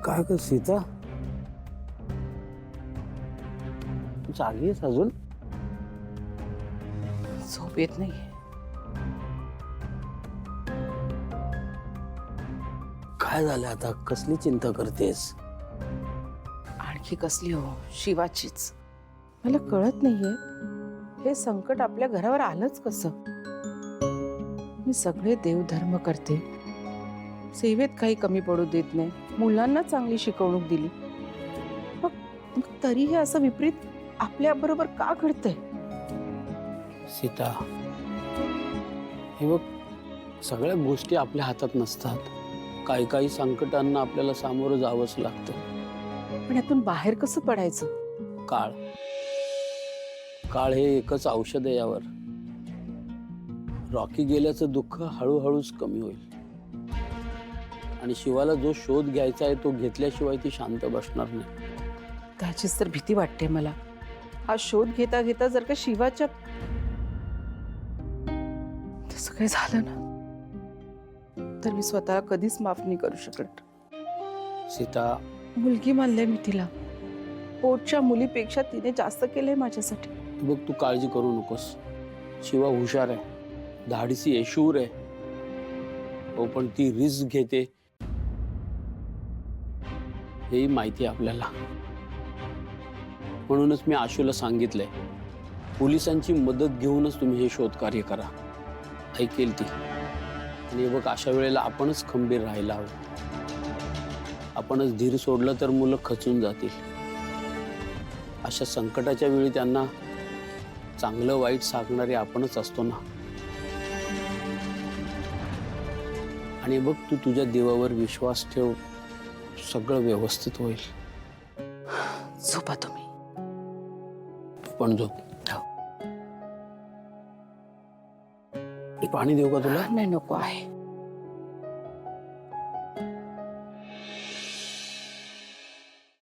काय कर सीता, जागी आहेस अजून? झोप येत नाही. काय झालं आता? कसली चिंता करतेस? आणखी कसली हो, शिवाचीच. मला कळत नाहीये हे संकट आपल्या घरावर आलंच कसं. मी सगळे देवधर्म करते, सेवेत काही कमी पडू देत नाही, मुलांना चांगली शिकवणूक दिली, मग तरीही असं विपरीत आपल्या बरोबर का घडतंय? सीता, हे बघ, सगळ्या गोष्टी आपल्या हातात नसतात. काही काही संकटांना आपल्याला सामोरं जावंच लागतं. पण यातून बाहेर कसं पडायचं? काळ काळ हे एकच औषध आहे यावर. रॉकी गेल्याचं दुःख हळूहळूच कमी होईल आणि शिवाला जो शोध घ्यायचा आहे तो घेतल्याशिवाय ती शांत बसणार नाही. त्याचीच तर भीती वाटते मला. हा शोध घेता घेता जर का शिवाच्या तसं काही झालं ना, तर मी स्वतःला कधीच माफ नाही करू शकत. सीता, मुलगी मानलंय मी तिला. पोटच्या मुलीपेक्षा तिने जास्त केलंय माझ्यासाठी. बघ, तू काळजी करू नकोस. शिवा हुशार आहे, धाडसी आहे, शूर आहे. हो, पण ती रिस्क घेते हेही माहिती आहे आपल्याला. म्हणूनच मी आशूला सांगितलंय, पोलिसांची मदत घेऊनच तुम्ही हे शोध कार्य करा. ऐकेल ती. आणि बघ, अशा वेळेला आपणच खंबीर राहायला हवं. आपणच धीर सोडलं तर मुलं खचून जातील. अशा संकटाच्या वेळी त्यांना चांगलं वाईट सांगणारे आपणच असतो ना. आणि बघ, तू तुझ्या देवावर विश्वास ठेव, सगळं व्यवस्थित होईल. झोपा तुम्ही. तू पण झोप. हो. पाणी देऊ का तुला? नाही, नको आहे.